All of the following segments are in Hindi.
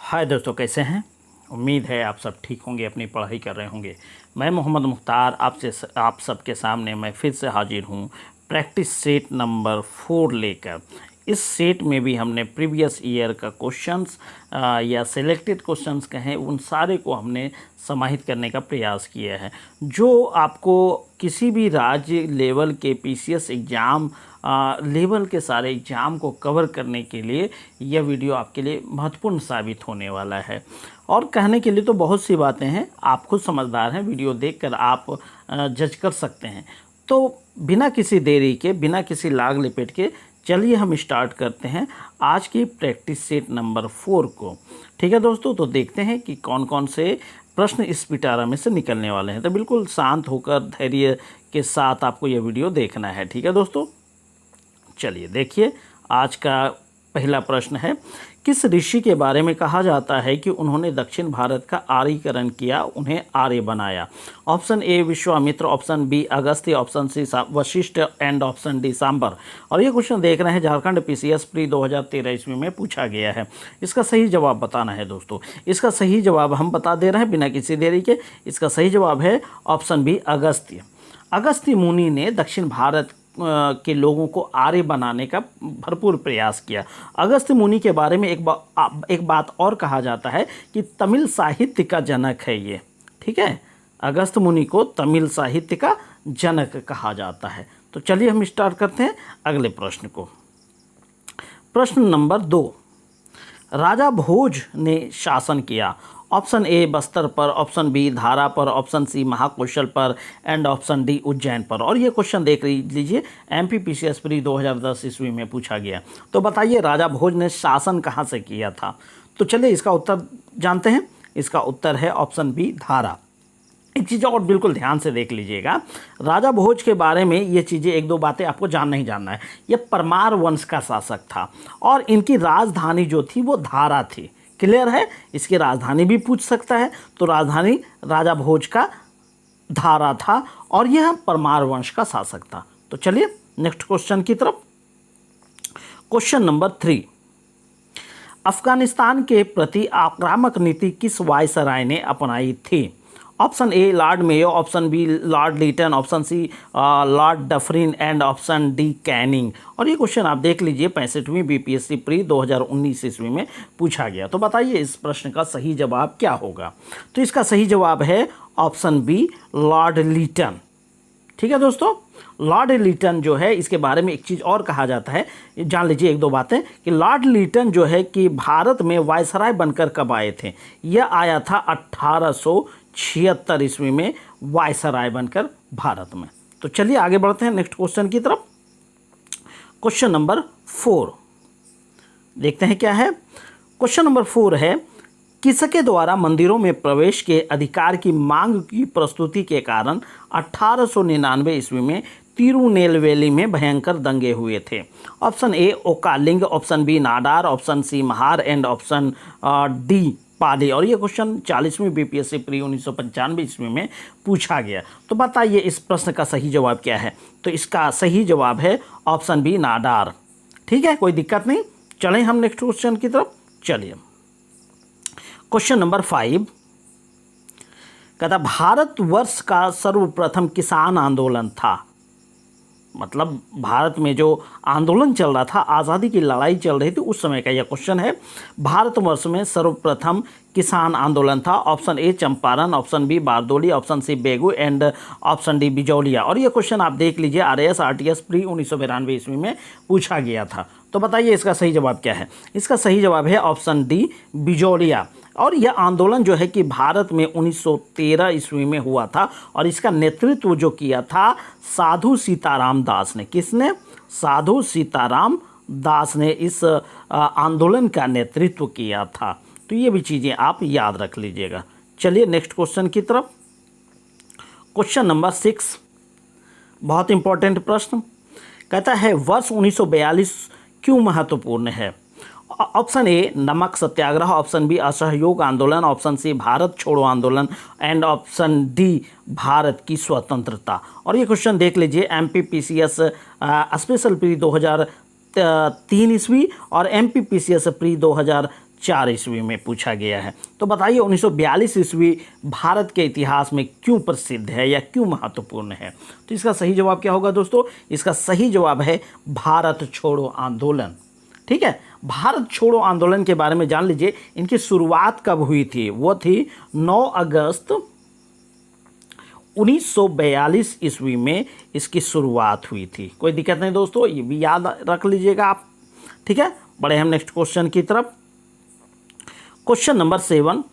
हाय दोस्तों, कैसे हैं। उम्मीद है आप सब ठीक होंगे, अपनी पढ़ाई कर रहे होंगे। मैं मोहम्मद मुख्तार आप सबके सामने मैं फिर से हाजिर हूँ प्रैक्टिस सेट नंबर 4 लेकर। इस सेट में भी हमने प्रीवियस ईयर का क्वेश्चंस या सिलेक्टेड क्वेश्चंस कहें, उन सारे को हमने समाहित करने का प्रयास किया है, जो आपको किसी भी राज्य लेवल के पीसीएस एग्ज़ाम लेवल के सारे एग्ज़ाम को कवर करने के लिए यह वीडियो आपके लिए महत्वपूर्ण साबित होने वाला है। और कहने के लिए तो बहुत सी बातें हैं, आप खुद समझदार हैं, वीडियो देखकर आप जज कर सकते हैं। तो बिना किसी देरी के, बिना किसी लाग लपेट के चलिए हम स्टार्ट करते हैं आज की प्रैक्टिस सेट नंबर 4 को। ठीक है दोस्तों, तो देखते हैं कि कौन कौन से प्रश्न इस पिटारा में से निकलने वाले हैं। तो बिल्कुल शांत होकर धैर्य के साथ आपको यह वीडियो देखना है। ठीक है दोस्तों, चलिए देखिए। आज का पहला प्रश्न है, किस ऋषि के बारे में कहा जाता है कि उन्होंने दक्षिण भारत का आर्यीकरण किया, उन्हें आर्य बनाया। Option A Vishwamitra, option B Agastya, option C Vashishtha and option D Sambar. और ये क्वेश्चन देख रहे हैं झारखंड पीसीएस प्री 2013 ईस्वी में पूछा गया है। इसका सही जवाब बताना है दोस्तों। इसका सही जवाब हम बता दे रहे हैं बिना किसी देरी के। इसका सही जवाब है ऑप्शन बी अगस्त्य। अगस्त्य मुनि ने दक्षिण भारत के लोगों को आर्य बनाने का भरपूर प्रयास किया। अगस्त्य मुनि के बारे में एक बात और कहा जाता है कि तमिल साहित्य का जनक है ये। ठीक है, अगस्त्य मुनि को तमिल साहित्य का जनक कहा जाता है। तो चलिए हम स्टार्ट करते हैं अगले प्रश्न को। प्रश्न नंबर 2, राजा भोज ने शासन किया। ऑप्शन ए बस्तर पर, ऑप्शन बी धारा पर, ऑप्शन सी महाकौशल पर एंड ऑप्शन डी उज्जैन पर। और ये क्वेश्चन देख लीजिए, एमपीपीसीएस प्री 2010 ईस्वी में पूछा गया। तो बताइए राजा भोज ने शासन कहाँ से किया था। तो चलिए इसका उत्तर जानते हैं। इसका उत्तर है ऑप्शन बी धारा। एक चीज़ और बिल्कुल ध्यान से देख लीजिएगा, राजा भोज के बारे में ये चीज़ें एक दो बातें आपको जानना ही जानना है। ये परमार वंश का शासक था और इनकी राजधानी जो थी वो धारा थी। क्लियर है, इसकी राजधानी भी पूछ सकता है। तो राजधानी राजा भोज का धारा था और यह परमार वंश का शासक था। तो चलिए नेक्स्ट क्वेश्चन की तरफ। क्वेश्चन नंबर 3, अफगानिस्तान के प्रति आक्रामक नीति किस वायसराय ने अपनाई थी। Option A Lord Mayo, option B Lord Lytton, option C Lord Dufferin and option D Canning. और ये क्वेश्चन आप देख लीजिए 65वीं बीपीएससी प्री 2019 ईस्वी में पूछा गया। तो बताइए इस प्रश्न का सही जवाब क्या होगा। तो इसका सही जवाब है ऑप्शन बी लॉर्ड लीटन। ठीक है दोस्तों, लॉर्ड लीटन जो है, इसके बारे में एक चीज़ और कहा जाता है, जान लीजिए एक दो बातें, कि लॉर्ड लीटन जो है कि भारत में वायसराय बनकर कब आए थे। यह आया था 1876 ईस्वी में वायसराय बनकर भारत में। तो चलिए आगे बढ़ते हैं नेक्स्ट क्वेश्चन की तरफ। क्वेश्चन नंबर 4 देखते हैं क्या है। क्वेश्चन नंबर 4 है, किसके द्वारा मंदिरों में प्रवेश के अधिकार की मांग की प्रस्तुति के कारण 1899 ईस्वी में तिरुनेलवेली में भयंकर दंगे हुए थे। Option A Okkaling, option B Nadar, option C Mahar and option D Pali. और ये क्वेश्चन 40वीं बीपीएससी प्री 1995 ईस्वी में पूछा गया। तो बताइए इस प्रश्न का सही जवाब क्या है। तो इसका सही जवाब है ऑप्शन बी नाडार। ठीक है, कोई दिक्कत नहीं। चलें हम नेक्स्ट क्वेश्चन की तरफ। चलिए क्वेश्चन नंबर 5 कहता, भारतवर्ष का सर्वप्रथम किसान आंदोलन था। मतलब भारत में जो आंदोलन चल रहा था, आज़ादी की लड़ाई चल रही थी, उस समय का यह क्वेश्चन है। भारतवर्ष में सर्वप्रथम किसान आंदोलन था। Option A Champaran, option B Bardoli, option C Begu and option D Bijolia. और ये क्वेश्चन आप देख लीजिए आरएएस आरटीएस प्री 1992 ईस्वी में पूछा गया था। तो बताइए इसका सही जवाब क्या है। इसका सही जवाब है ऑप्शन डी बिजौलिया। और यह आंदोलन जो है कि भारत में 1913 ईस्वी में हुआ था और इसका नेतृत्व जो किया था साधु सीताराम दास ने। किसने? साधु सीताराम दास ने इस आंदोलन का नेतृत्व किया था। तो ये भी चीज़ें आप याद रख लीजिएगा। चलिए नेक्स्ट क्वेश्चन की तरफ। क्वेश्चन नंबर 6 बहुत इंपॉर्टेंट प्रश्न कहता है, वर्ष 1942 क्यों महत्वपूर्ण है। ऑप्शन ए नमक सत्याग्रह, ऑप्शन बी असहयोग आंदोलन, ऑप्शन सी भारत छोड़ो आंदोलन एंड ऑप्शन डी भारत की स्वतंत्रता। और ये क्वेश्चन देख लीजिए एमपीपीसीएस स्पेशल प्री 2003 ईस्वी और एमपीपीसीएस प्री 1904 ईस्वी में पूछा गया है। तो बताइए 1942 ईस्वी भारत के इतिहास में क्यों प्रसिद्ध है या क्यों महत्वपूर्ण है? तो इसका सही जवाब क्या होगा दोस्तों? इसका सही जवाब है भारत छोड़ो आंदोलन। ठीक है, भारत छोड़ो आंदोलन के बारे में जान लीजिए। इनकी शुरुआत कब हुई थी? वो थी 9 अगस्त 1942 ईस्वी में इसकी शुरुआत हुई थी। कोई दिक्कत नहीं दोस्तों, ये भी याद रख लीजिएगा आप। ठीक है, बढ़े हम नेक्स्ट क्वेश्चन की तरफ। क्वेश्चन नंबर 7,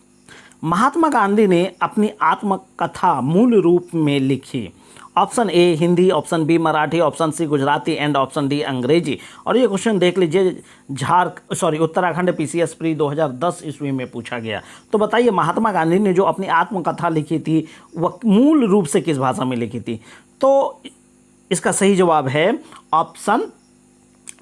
महात्मा गांधी ने अपनी आत्मकथा मूल रूप में लिखी। Option A Hindi, option B Marathi, option C Gujarati and option D Angrezi. और ये क्वेश्चन देख लीजिए उत्तराखंड पीसीएस प्री 2010 ईस्वी में पूछा गया। तो बताइए महात्मा गांधी ने जो अपनी आत्मकथा लिखी थी वह मूल रूप से किस भाषा में लिखी थी? तो इसका सही जवाब है ऑप्शन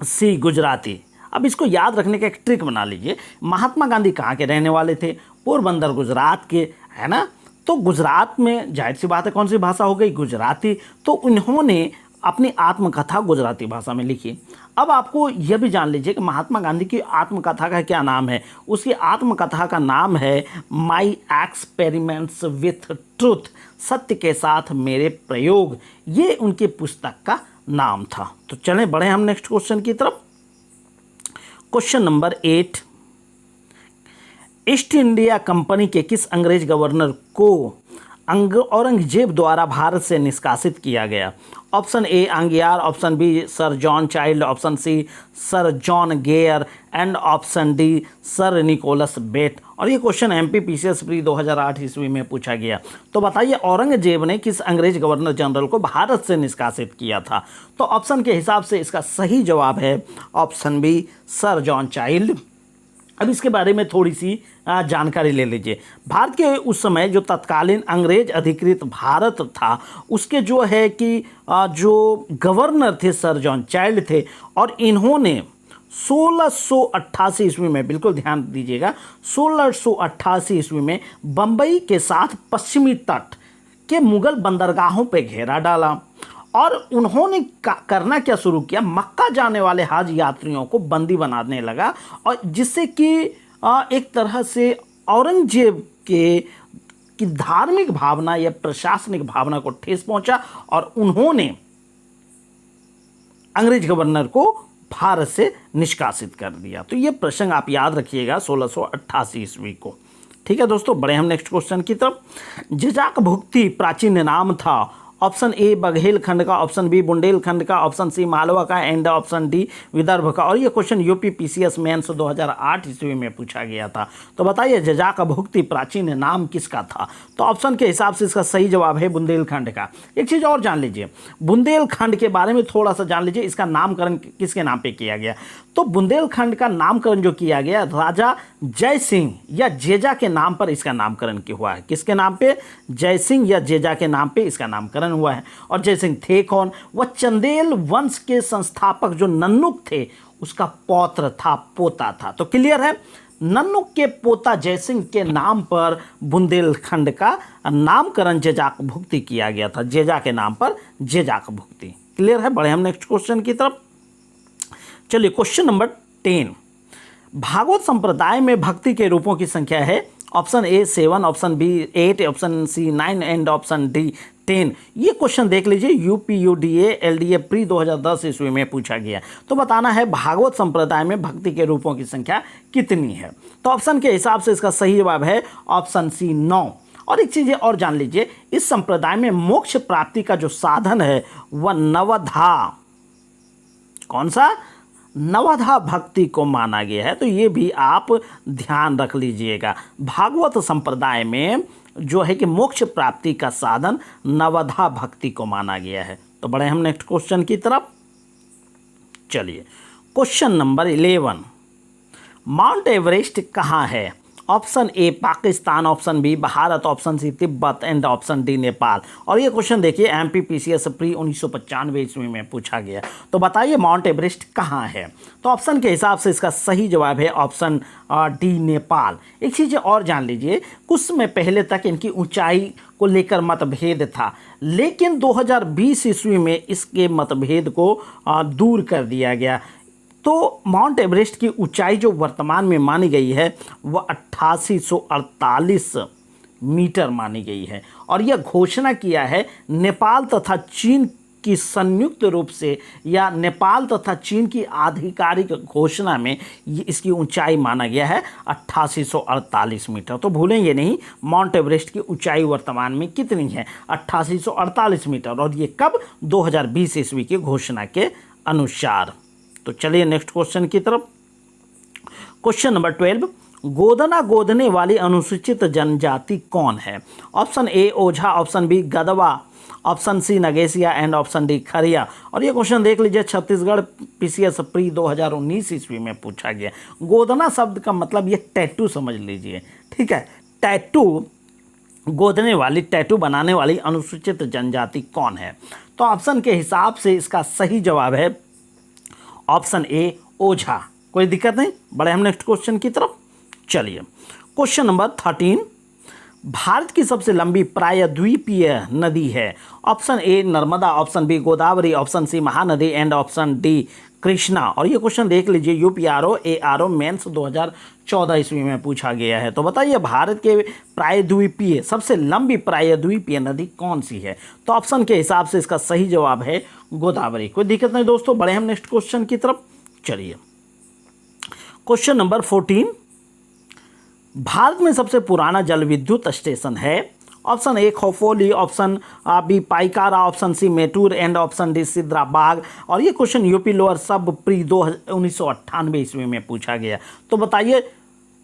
सी गुजराती। अब इसको याद रखने का एक ट्रिक बना लीजिए। महात्मा गांधी कहाँ के रहने वाले थे? पोरबंदर गुजरात के, है ना। तो गुजरात में जाहिर सी बात है कौन सी भाषा हो गई? गुजराती। तो उन्होंने अपनी आत्मकथा गुजराती भाषा में लिखी। अब आपको यह भी जान लीजिए कि महात्मा गांधी की आत्मकथा का क्या नाम है। उसकी आत्मकथा का नाम है माई एक्सपेरिमेंट्स विथ ट्रूथ, सत्य के साथ मेरे प्रयोग। ये उनकी पुस्तक का नाम था। तो चलें बढ़े हम नेक्स्ट क्वेश्चन की तरफ। Question number 8, east India company के किस अंग्रेज गवर्नर को औरंगजेब द्वारा भारत से निष्कासित किया गया? Option A Aungier, option B sir John Child, option C sir John Gayer and option D sir Nicholas Waite. और ये क्वेश्चन एमपी पीसीएस प्री 2008 ईस्वी में पूछा गया। तो बताइए औरंगजेब ने किस अंग्रेज गवर्नर जनरल को भारत से निष्कासित किया था? तो ऑप्शन के हिसाब से इसका सही जवाब है option B sir John Child. अब इसके बारे में थोड़ी सी जानकारी ले लीजिए। भारत के उस समय जो तत्कालीन अंग्रेज अधिकृत भारत था उसके जो है कि जो गवर्नर थे सर जॉन चाइल्ड थे, और इन्होंने 1688 ईस्वी में, बिल्कुल ध्यान दीजिएगा, 1688 ईस्वी में बम्बई के साथ पश्चिमी तट के मुगल बंदरगाहों पर घेरा डाला। और उन्होंने करना क्या शुरू किया? मक्का जाने वाले हज यात्रियों को बंदी बनाने लगा, और जिससे कि एक तरह से औरंगजेब की धार्मिक भावना या प्रशासनिक भावना को ठेस पहुंचा, और उन्होंने अंग्रेज गवर्नर को भारत से निष्कासित कर दिया। तो ये प्रसंग आप याद रखिएगा 1688 ईस्वी को। ठीक है दोस्तों, बढ़े हम नेक्स्ट क्वेश्चन की तरफ। जजाक भुक्ति प्राचीन नाम था। ऑप्शन ए बघेलखंड का, ऑप्शन बी बुंदेलखंड का, ऑप्शन सी मालवा का एंड ऑप्शन डी विदर्भ का। और ये क्वेश्चन यूपी पीसीएस मेंस 2008 ईस्वी में पूछा गया था। तो बताइए जजाक भुक्ति प्राचीन नाम किसका था? तो ऑप्शन के हिसाब से इसका सही जवाब है बुंदेलखंड का। एक चीज़ और जान लीजिए, बुंदेलखंड के बारे में थोड़ा सा जान लीजिए, इसका नामकरण किसके नाम पे किया गया? तो बुंदेलखंड का नामकरण जो किया गया राजा जय सिंह या जेजा के नाम पर इसका नामकरण हुआ है। किसके नाम पे? जय सिंह या जेजा के नाम पे इसका नामकरण हुआ है। और जय सिंह थे कौन? वह चंदेल वंश के संस्थापक जो नन्नुक थे उसका पौत्र था, पोता था। तो क्लियर है, नन्नुक के पोता जय सिंह के नाम पर बुंदेलखंड का नामकरण जेजाक भुक्ति किया गया था। जेजा के नाम पर जेजाक भुक्ति। क्लियर है, बढ़े हम नेक्स्ट क्वेश्चन की तरफ। चलिए क्वेश्चन नंबर 10, भागवत संप्रदाय में भक्ति के रूपों की संख्या है। Option A 7, option B 8, option C 9 and option D 10। ये क्वेश्चन देख लीजिए, यूपीयूडीए एलडीए प्री 2010 ईस्वी में पूछा गया। तो बताना है भागवत संप्रदाय में भक्ति के रूपों की संख्या कितनी है? तो ऑप्शन के हिसाब से इसका सही जवाब है ऑप्शन सी 9। और एक चीज़ और जान लीजिए, इस संप्रदाय में मोक्ष प्राप्ति का जो साधन है वह नवधा, कौन सा? नवधा भक्ति को माना गया है। तो ये भी आप ध्यान रख लीजिएगा, भागवत संप्रदाय में जो है कि मोक्ष प्राप्ति का साधन नवधा भक्ति को माना गया है। तो बढ़े हम नेक्स्ट क्वेश्चन की तरफ। चलिए क्वेश्चन नंबर 11, माउंट एवरेस्ट कहाँ है? Option A Pakistan, option B Bharat, option C Tibet and option D Nepal. और ये क्वेश्चन देखिए एमपी पीसीएस प्री 1995 ईस्वी में पूछा गया। तो बताइए माउंट एवरेस्ट कहाँ है? तो ऑप्शन के हिसाब से इसका सही जवाब है ऑप्शन डी नेपाल। एक चीज़ और जान लीजिए, कुछ समय पहले तक इनकी ऊंचाई को लेकर मतभेद था, लेकिन 2020 ईस्वी में इसके मतभेद को दूर कर दिया गया। तो माउंट एवरेस्ट की ऊंचाई जो वर्तमान में मानी गई है वह 8848 मीटर मानी गई है। और यह घोषणा किया है नेपाल तथा चीन की संयुक्त रूप से, या नेपाल तथा चीन की आधिकारिक घोषणा में इसकी ऊंचाई माना गया है 8848 मीटर। तो भूलेंगे नहीं, माउंट एवरेस्ट की ऊंचाई वर्तमान में कितनी है, 8848 मीटर। और ये कब, 2020 ईस्वी की घोषणा के अनुसार। तो चलिए नेक्स्ट क्वेश्चन की तरफ। क्वेश्चन नंबर 12, गोदना गोदने वाली अनुसूचित जनजाति कौन है? Option A Ojha, option B Gadwa, option C Nagesia and option D Kharia. और ये क्वेश्चन देख लीजिए, छत्तीसगढ़ पीसीएस प्री 2019 ईस्वी में पूछा गया। गोदना शब्द का मतलब ये टैटू समझ लीजिए, ठीक है। टैटू गोदने वाली, टैटू बनाने वाली अनुसूचित जनजाति कौन है? तो ऑप्शन के हिसाब से इसका सही जवाब है ऑप्शन ए ओझा। कोई दिक्कत नहीं, बढ़े हम नेक्स्ट क्वेश्चन की तरफ। चलिए क्वेश्चन नंबर 13, भारत की सबसे लंबी प्रायद्वीपीय नदी है? Option A Narmada, option B Godavari, option C Mahanadi and option D Krishna. और ये क्वेश्चन देख लीजिए, यूपीआरओ एआरओ मेंस 2014 ईस्वी में पूछा गया है। तो बताइए भारत के प्रायद्वीपीय, सबसे लंबी प्रायद्वीपीय नदी कौन सी है? तो ऑप्शन के हिसाब से इसका सही जवाब है गोदावरी। कोई दिक्कत नहीं दोस्तों, बढ़े हम नेक्स्ट क्वेश्चन की तरफ। चलिए क्वेश्चन नंबर 14, भारत में सबसे पुराना जल विद्युत स्टेशन है? Option A Khopoli, option B Pykara, option C Mettur and option D Sidrabag. और ये question UP lower sub pre 1998 ईस्वी में पूछा गया। तो बताइए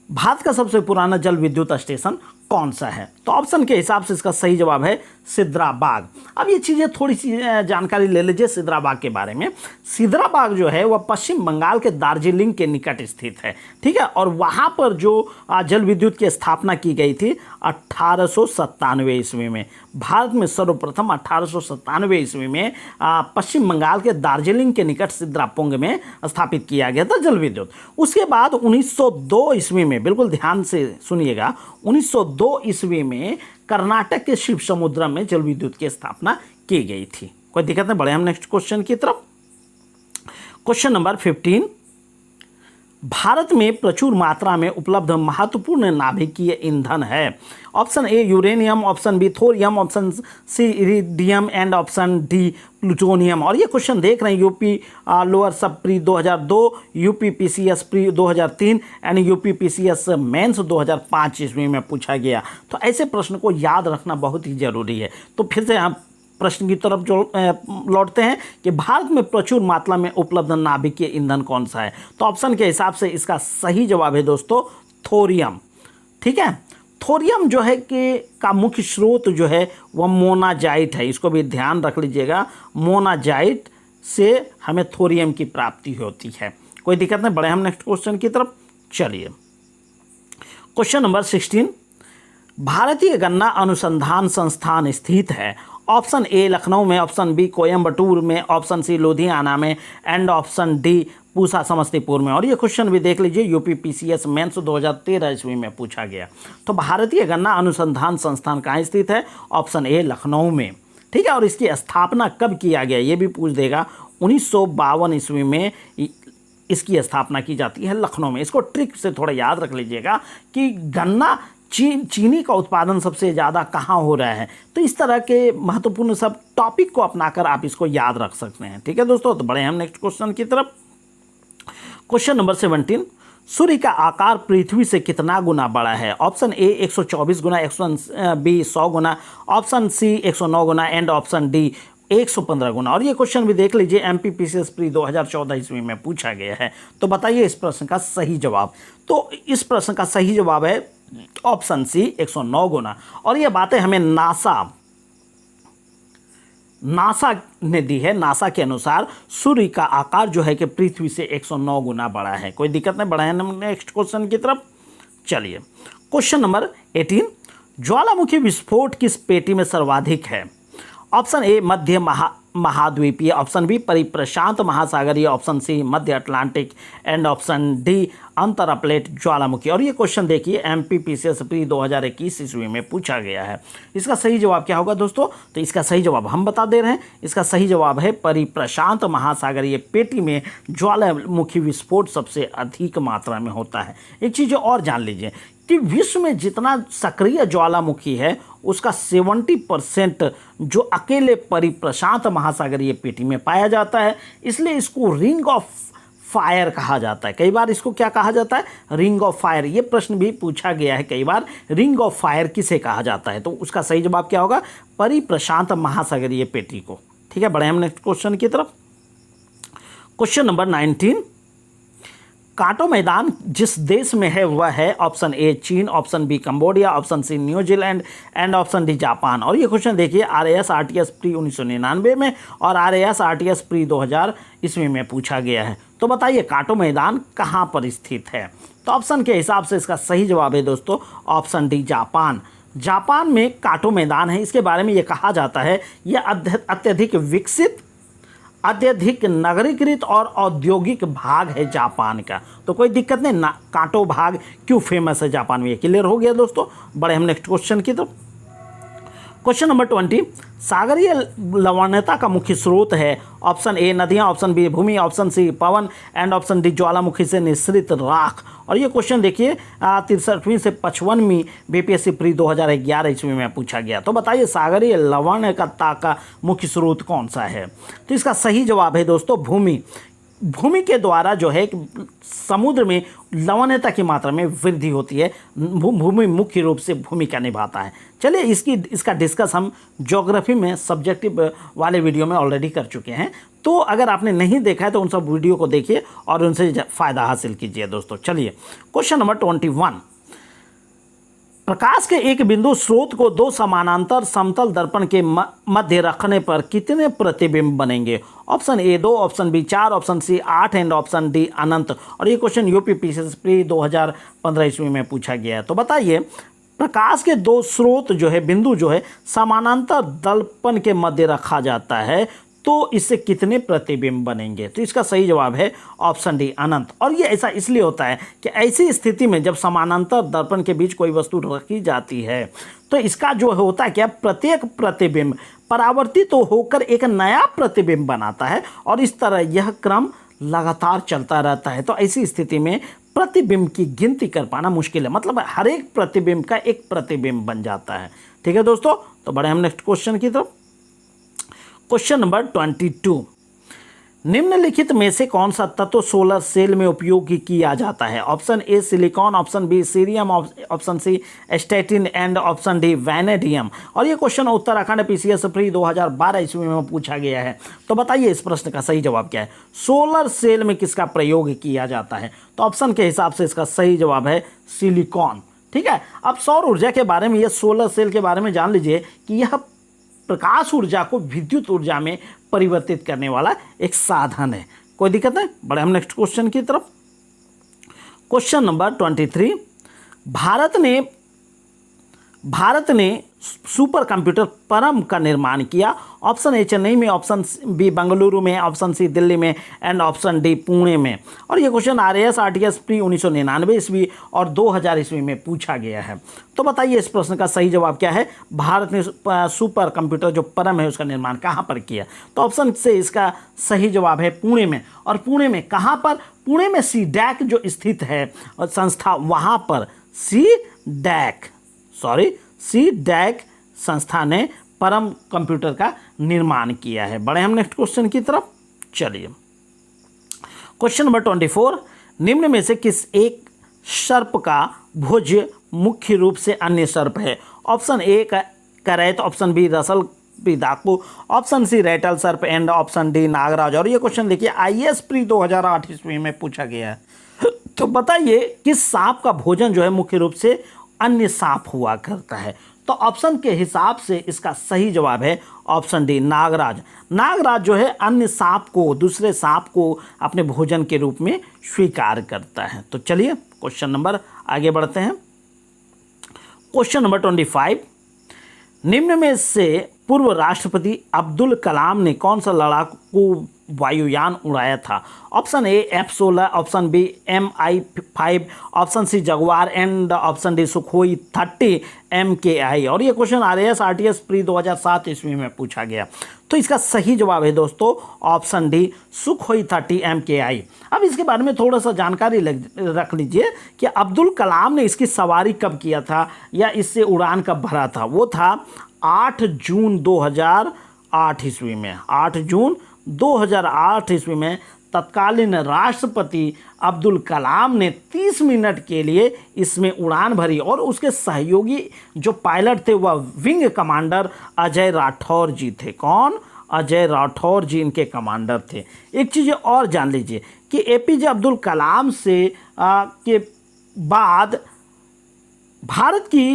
भारत का सबसे पुराना जल विद्युत स्टेशन कौन सा है? तो ऑप्शन के हिसाब से इसका सही जवाब है सिद्राबाग। अब ये चीज़ें थोड़ी सी जानकारी ले लीजिए सिद्राबाग के बारे में। सिद्राबाग जो है वह पश्चिम बंगाल के दार्जिलिंग के निकट स्थित है, ठीक है। और वहाँ पर जो जल विद्युत की स्थापना की गई थी 1897 ईस्वी में। भारत में सर्वप्रथम 1897 ईस्वी में पश्चिम बंगाल के दार्जिलिंग के निकट सिद्रापुंग में स्थापित किया गया था जल विद्युत। उसके बाद 1902 ईस्वी में, बिल्कुल ध्यान से सुनिएगा, 1902 ईस्वी में कर्नाटक के शिव समुद्रम में जल विद्युत की स्थापना की गई थी। कोई दिक्कत नहीं, बढ़े हम नेक्स्ट क्वेश्चन की तरफ। क्वेश्चन नंबर 15, भारत में प्रचुर मात्रा में उपलब्ध महत्वपूर्ण नाभिकीय ईंधन है? Option A uranium, option B thorium, option C iridium and option D plutonium. और ये क्वेश्चन देख रहे हैं UP lower sub pre 2002, UP PCS pre 2003 and UP PCS mains 2005 ईस्वी में पूछा गया। तो ऐसे प्रश्न को याद रखना बहुत ही जरूरी है। तो फिर से हम प्रश्न की तरफ जो लौटते हैं कि भारत में प्रचुर मात्रा में उपलब्ध नाभिकीय ईंधन कौन सा है? तो ऑप्शन के हिसाब से इसका सही जवाब है दोस्तों थोरियम, ठीक है। थोरियम जो है कि का मुख्य स्रोत जो है वह मोनाजाइट है, इसको भी ध्यान रख लीजिएगा। मोनाजाइट से हमें थोरियम की प्राप्ति होती है। कोई दिक्कत नहीं, बढ़े हम नेक्स्ट क्वेश्चन की तरफ। चलिए क्वेश्चन नंबर 16, भारतीय गन्ना अनुसंधान संस्थान स्थित है? ऑप्शन ए लखनऊ में, ऑप्शन बी कोयम्बटूर में, ऑप्शन सी लुधियाना में and option D Pusa Samastipur में। और ये क्वेश्चन भी देख लीजिए, यूपी पीसीएस मेंस 2013 ईस्वी में पूछा गया। तो भारतीय गन्ना अनुसंधान संस्थान कहाँ स्थित है? ऑप्शन ए लखनऊ में, ठीक है। और इसकी स्थापना कब किया गया ये भी पूछ देगा। 1952 ईस्वी में इसकी स्थापना की जाती है लखनऊ में। इसको ट्रिक से थोड़ा याद रख लीजिएगा कि गन्ना चीनी का उत्पादन सबसे ज़्यादा कहाँ हो रहा है। तो इस तरह के महत्वपूर्ण सब टॉपिक को अपनाकर आप इसको याद रख सकते हैं, ठीक है दोस्तों। तो बढ़े हम नेक्स्ट क्वेश्चन की तरफ। क्वेश्चन नंबर 17, सूर्य का आकार पृथ्वी से कितना गुना बड़ा है? ऑप्शन ए 124 गुना, ऑप्शन बी 100 गुना, ऑप्शन सी 109 गुना एंड ऑप्शन डी 115 गुना। और ये क्वेश्चन भी देख लीजिए, एमपीपीसीएस प्री 2014 ईस्वी में पूछा गया है। तो बताइए इस प्रश्न का सही जवाब। तो इस प्रश्न का सही जवाब है ऑप्शन सी 109 गुना। और ये बातें हमें नासा ने दी है। नासा के अनुसार सूर्य का आकार जो है कि पृथ्वी से 109 गुना बड़ा है। कोई दिक्कत नहीं, बढ़ाए नेक्स्ट क्वेश्चन की तरफ। चलिए क्वेश्चन नंबर 18, ज्वालामुखी विस्फोट किस पेटी में सर्वाधिक है? ऑप्शन ए मध्य महाद्वीपीय, ऑप्शन बी परिप्रशांत महासागरीय, ऑप्शन सी मध्य अटलांटिक एंड ऑप्शन डी अंतर अपलेट ज्वालामुखी। और ये क्वेश्चन देखिए MPPCS प्री 2021 ईस्वी में पूछा गया है। इसका सही जवाब क्या होगा दोस्तों? तो इसका सही जवाब हम बता दे रहे हैं। इसका सही जवाब है परिप्रशांत महासागरीय पेटी में ज्वालामुखी विस्फोट सबसे अधिक मात्रा में होता है। एक चीज़ और जान लीजिए कि विश्व में जितना सक्रिय ज्वालामुखी है उसका 70% जो अकेले परिप्रशांत महासागरीय पेटी में पाया जाता है, इसलिए इसको रिंग ऑफ फायर कहा जाता है। कई बार इसको क्या कहा जाता है? Ring of fire. ये प्रश्न भी पूछा गया है कई बार, रिंग ऑफ फायर किसे कहा जाता है? तो उसका सही जवाब क्या होगा? परिप्रशांत महासागरीय पेटी को। ठीक है, बढ़े हम नेक्स्ट क्वेश्चन की तरफ। क्वेश्चन नंबर 19, कांटो मैदान जिस देश में है वह है ऑप्शन ए चीन, option B Cambodia, option C New Zealand and option D Japan. और ये क्वेश्चन देखिए RAS RTS प्री 1999 में और RAS RTS प्री 2000 ईस्वी में पूछा गया है। तो बताइए कांटो मैदान कहाँ पर स्थित है? तो ऑप्शन के हिसाब से इसका सही जवाब है दोस्तों ऑप्शन डी जापान। जापान में कांटो मैदान है। इसके बारे में ये कहा जाता है यह अत्यधिक विकसित, अत्यधिक नगरीकृत और औद्योगिक भाग है जापान का। तो कोई दिक्कत नहीं, कांटो भाग क्यों फेमस है जापान में, ये क्लियर हो गया दोस्तों। बढ़े हम नेक्स्ट क्वेश्चन की तरफ। क्वेश्चन नंबर 20, सागरीय लवणता का मुख्य स्रोत है ऑप्शन ए नदियां, ऑप्शन बी भूमि, ऑप्शन सी पवन एंड ऑप्शन डी ज्वालामुखी से निःसृत राख। और ये क्वेश्चन देखिए 63वीं से 55वीं BPSC प्री 2011 ईस्वी में पूछा गया। तो बताइए सागरीय लवणता का मुख्य स्रोत कौन सा है? तो इसका सही जवाब है दोस्तों भूमि। भूमि के द्वारा जो है समुद्र में लवणता की मात्रा में वृद्धि होती है। भूमि मुख्य रूप से भूमिका निभाता है। चलिए इसका डिस्कस हम ज्योग्राफी में सब्जेक्टिव वाले वीडियो में ऑलरेडी कर चुके हैं। तो अगर आपने नहीं देखा है तो उन सब वीडियो को देखिए और उनसे फ़ायदा हासिल कीजिए दोस्तों। चलिए क्वेश्चन नंबर 21, प्रकाश के एक बिंदु स्रोत को दो समानांतर समतल दर्पण के मध्य रखने पर कितने प्रतिबिंब बनेंगे? Option A 2, option B 4, option C 8 and option D अनंत। और ये क्वेश्चन UPPCS प्री 2015 ईस्वी में पूछा गया है। तो बताइए प्रकाश के दो स्रोत जो है बिंदु जो है समानांतर दर्पण के मध्य रखा जाता है तो इससे कितने प्रतिबिंब बनेंगे? तो इसका सही जवाब है ऑप्शन डी अनंत। और ये ऐसा इसलिए होता है कि ऐसी स्थिति में जब समानांतर दर्पण के बीच कोई वस्तु रखी जाती है तो इसका जो होता है क्या, प्रत्येक प्रतिबिंब परावर्तित तो होकर एक नया प्रतिबिंब बनाता है और इस तरह यह क्रम लगातार चलता रहता है। तो ऐसी स्थिति में प्रतिबिंब की गिनती कर पाना मुश्किल है, मतलब हर एक प्रतिबिंब का एक प्रतिबिंब बन जाता है। ठीक है दोस्तों, तो बढ़े हम नेक्स्ट क्वेश्चन की तरफ। क्वेश्चन नंबर 22, निम्नलिखित में से कौन सा तत्व सोलर सेल में उपयोग किया जाता है? Option A silicon, option B cerium, option C statin and option D vanadium. और ये क्वेश्चन उत्तराखंड PCS प्री 2012 ईस्वी में पूछा गया है। तो बताइए इस प्रश्न का सही जवाब क्या है? सोलर सेल में किसका प्रयोग किया जाता है? तो ऑप्शन के हिसाब से इसका सही जवाब है सिलिकॉन। ठीक है, अब सौर ऊर्जा के बारे में, यह सोलर सेल के बारे में जान लीजिए कि यह प्रकाश ऊर्जा को विद्युत ऊर्जा में परिवर्तित करने वाला एक साधन है। कोई दिक्कत नहीं, बढ़े हम नेक्स्ट क्वेश्चन की तरफ। क्वेश्चन नंबर 23, भारत ने सुपर कंप्यूटर परम का निर्माण किया। ऑप्शन ए चेन्नई में, ऑप्शन बी बेंगलुरु में, ऑप्शन सी दिल्ली में एंड ऑप्शन डी पुणे में। और ये क्वेश्चन RAS RTS प्री 1999 ईस्वी और 2000 ईस्वी में पूछा गया है। तो बताइए इस प्रश्न का सही जवाब क्या है? भारत ने सुपर कंप्यूटर जो परम है उसका निर्माण कहाँ पर किया? तो ऑप्शन से इसका सही जवाब है पुणे में। और पुणे में कहाँ पर? पुणे में CDAC जो स्थित है और संस्था, वहाँ पर CDAC संस्था ने परम कंप्यूटर का निर्माण किया है। बढ़े हम नेक्स्ट क्वेश्चन की तरफ। चलिए क्वेश्चन नंबर 24, निम्न में से किस एक सर्प का भुज मुख्य रूप से अन्य सर्प है? ऑप्शन ए करैत, ऑप्शन बी रसल डाकू, ऑप्शन सी रेटल सर्प एंड ऑप्शन डी नागराज। और ये क्वेश्चन देखिए IAS प्री 2008 ईस्वी में पूछा गया है। तो बताइए किस सांप का भोजन जो है मुख्य रूप से अन्य सांप हुआ करता है? तो ऑप्शन के हिसाब से इसका सही जवाब है ऑप्शन डी नागराज। नागराज जो है अन्य सांप को, दूसरे सांप को अपने भोजन के रूप में स्वीकार करता है। तो चलिए क्वेश्चन नंबर आगे बढ़ते हैं। क्वेश्चन नंबर 25, निम्न में से पूर्व राष्ट्रपति अब्दुल कलाम ने कौन सा लड़ाकू वायुयान उड़ाया था? Option A F-16, option B Mi-5, option C Jaguar and option D Sukhoi 30 MKI। और ये क्वेश्चन RAS RTS प्री 2007 ईस्वी में पूछा गया। तो इसका सही जवाब है दोस्तों ऑप्शन डी सुखोई 30 MKI। अब इसके बारे में थोड़ा सा जानकारी रख लीजिए कि अब्दुल कलाम ने इसकी सवारी कब किया था या इससे उड़ान कब भरा था। वो था 8 जून 2008 ईस्वी में। 8 जून 2008 ईस्वी में तत्कालीन राष्ट्रपति अब्दुल कलाम ने 30 मिनट के लिए इसमें उड़ान भरी और उसके सहयोगी जो पायलट थे वह विंग कमांडर अजय राठौर जी थे। कौन? अजय राठौर जी इनके कमांडर थे। एक चीज़ और जान लीजिए कि APJ अब्दुल कलाम से के बाद भारत की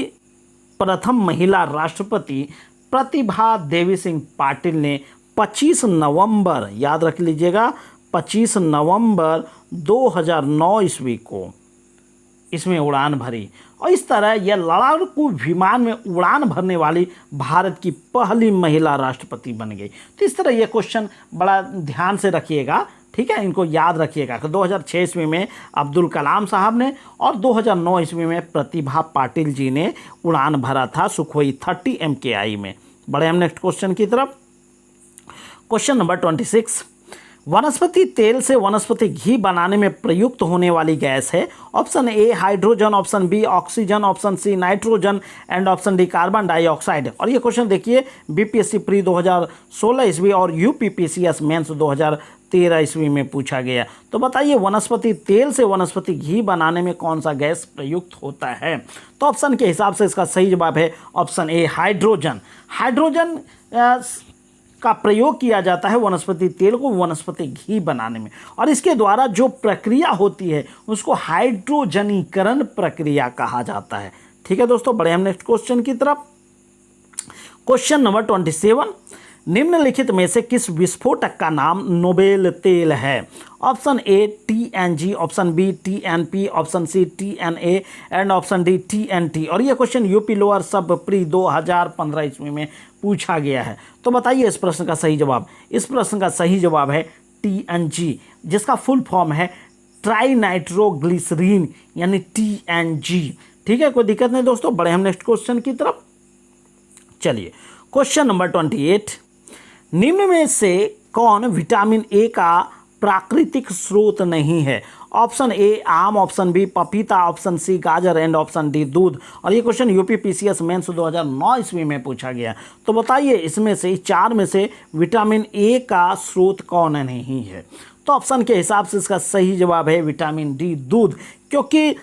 प्रथम महिला राष्ट्रपति प्रतिभा देवी सिंह पाटिल ने 25 नवंबर, याद रख लीजिएगा, 25 नवंबर 2009 ईस्वी को इसमें उड़ान भरी। और इस तरह यह लड़ाकू विमान में उड़ान भरने वाली भारत की पहली महिला राष्ट्रपति बन गई। तो इस तरह यह क्वेश्चन बड़ा ध्यान से रखिएगा, ठीक है, इनको याद रखिएगा। 2006 ईस्वी में अब्दुल कलाम साहब ने और 2009 ईस्वी में प्रतिभा पाटिल जी ने उड़ान भरा था सुखोई 30 MKI में। बढ़े हम नेक्स्ट क्वेश्चन की तरफ। क्वेश्चन नंबर 26, वनस्पति तेल से वनस्पति घी बनाने में प्रयुक्त होने वाली गैस है। Option A hydrogen, option B oxygen, option C nitrogen and option D carbon dioxide. और ये क्वेश्चन देखिए BPSC प्री 2016 ईस्वी और UPPCS मेंस 2013 ईस्वी में पूछा गया। तो बताइए वनस्पति तेल से वनस्पति घी बनाने में कौन सा गैस प्रयुक्त होता है? तो ऑप्शन के हिसाब से इसका सही जवाब है ऑप्शन ए हाइड्रोजन। हाइड्रोजन का प्रयोग किया जाता है वनस्पति तेल को वनस्पति घी बनाने में और इसके द्वारा जो प्रक्रिया होती है उसको हाइड्रोजनीकरण प्रक्रिया कहा जाता है। ठीक है दोस्तों, बढ़े हम नेक्स्ट क्वेश्चन की तरफ। क्वेश्चन नंबर 27, निम्नलिखित में से किस विस्फोटक का नाम नोबेल तेल है? Option A TNG, option B TNP, option C TNA and option D TNT। और यह question UP lower sub pre 2015 ईस्वी में पूछा गया है। तो बताइए इस प्रश्न का सही जवाब। इस प्रश्न का सही जवाब है TNG, जिसका फुल फॉर्म है ट्राई नाइट्रोग्लिसरीन यानी TNG। ठीक है, कोई दिक्कत नहीं दोस्तों, बढ़े हम नेक्स्ट क्वेश्चन की तरफ। चलिए क्वेश्चन नंबर 28, निम्न में से कौन विटामिन ए का प्राकृतिक स्रोत नहीं है? ऑप्शन ए आम, ऑप्शन बी पपीता, ऑप्शन सी गाजर एंड ऑप्शन डी दूध। और ये क्वेश्चन UPPCS मेंस 2009 ईस्वी में पूछा गया। तो बताइए इसमें से 4 में से विटामिन ए का स्रोत कौन नहीं है? तो ऑप्शन के हिसाब से इसका सही जवाब है विटामिन डी दूध, क्योंकि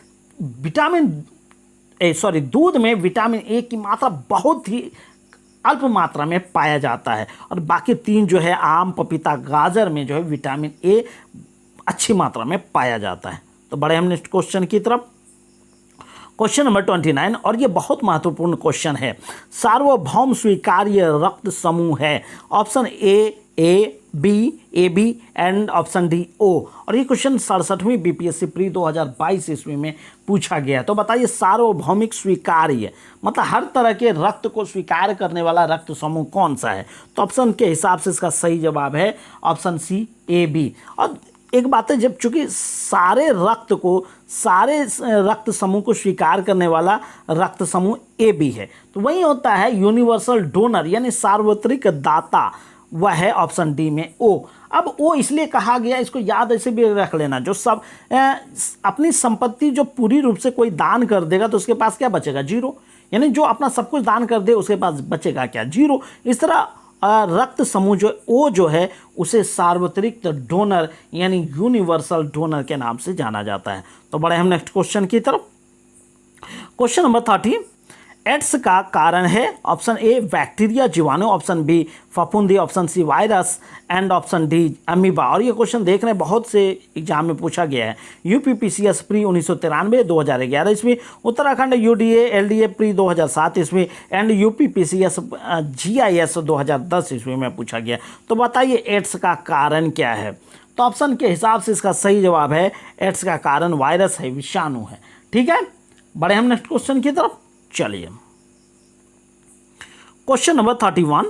दूध में विटामिन ए की मात्रा बहुत ही अल्प मात्रा में पाया जाता है और बाकी 3 जो है आम, पपीता, गाजर में जो है विटामिन ए अच्छी मात्रा में पाया जाता है। तो बढ़े हम नेक्स्ट क्वेश्चन की तरफ। क्वेश्चन नंबर 29 और ये बहुत महत्वपूर्ण क्वेश्चन है। सार्वभौम स्वीकार्य रक्त समूह है। Option A B AB and option D O। और ये क्वेश्चन 67वीं BPSC प्री 2022 ईस्वी में पूछा गया। तो बताइए सार्वभौमिक स्वीकार्य मतलब हर तरह के रक्त को स्वीकार करने वाला रक्त समूह कौन सा है? तो ऑप्शन के हिसाब से इसका सही जवाब है ऑप्शन सी AB। और एक बात है, जब चूंकि सारे रक्त समूह को स्वीकार करने वाला रक्त समूह AB है, तो वही होता है यूनिवर्सल डोनर यानी सार्वत्रिक दाता, वह है ऑप्शन डी में O। अब O इसलिए कहा गया, इसको याद ऐसे भी रख लेना, जो सब अपनी संपत्ति जो पूरी रूप से कोई दान कर देगा तो उसके पास क्या बचेगा? 0। यानी जो अपना सब कुछ दान कर दे उसके पास बचेगा क्या? 0। इस तरह रक्त समूह जो O जो है उसे सार्वत्रिक डोनर यानी यूनिवर्सल डोनर के नाम से जाना जाता है। तो बढ़े हम नेक्स्ट क्वेश्चन की तरफ। क्वेश्चन नंबर 30, एड्स का कारण है। ऑप्शन ए बैक्टीरिया जीवाणु, ऑप्शन बी फफूंदी, option C virus and option D amoeba. और ये क्वेश्चन देख रहे हैं बहुत से एग्जाम में पूछा गया है। UPPCS प्री 1993 2011 ईस्वी, उत्तराखंड UDA LDA प्री 2007 ईस्वी एंड UPPCS GIS 2010 ईस्वी में पूछा गया। तो बताइए एड्स का कारण क्या है? तो ऑप्शन के हिसाब से इसका सही जवाब है एड्स का कारण वायरस है, विषाणु है। ठीक है, बढ़े हम नेक्स्ट क्वेश्चन की तरफ। चलिए क्वेश्चन नंबर 31,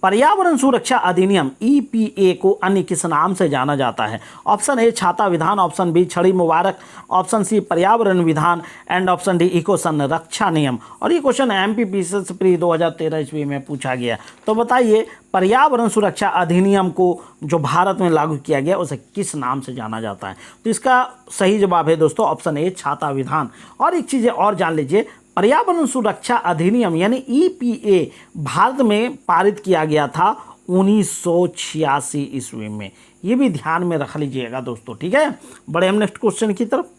पर्यावरण सुरक्षा अधिनियम EPA को अन्य किस नाम से जाना जाता है? ऑप्शन ए छाता विधान, ऑप्शन बी छड़ी मुबारक, ऑप्शन सी पर्यावरण विधान एंड ऑप्शन डी इको संरक्षा नियम। और ये क्वेश्चन MPPCS प्री 2013 ईस्वी में पूछा गया। तो बताइए पर्यावरण सुरक्षा अधिनियम को जो भारत में लागू किया गया उसे किस नाम से जाना जाता है? तो इसका सही जवाब है दोस्तों ऑप्शन ए छाता विधान। और एक चीज़ और जान लीजिए, पर्यावरण सुरक्षा अधिनियम यानी EPA भारत में पारित किया गया था 1986 ईस्वी में। ये भी ध्यान में रख लीजिएगा दोस्तों, ठीक है। बढ़े हम नेक्स्ट क्वेश्चन की तरफ।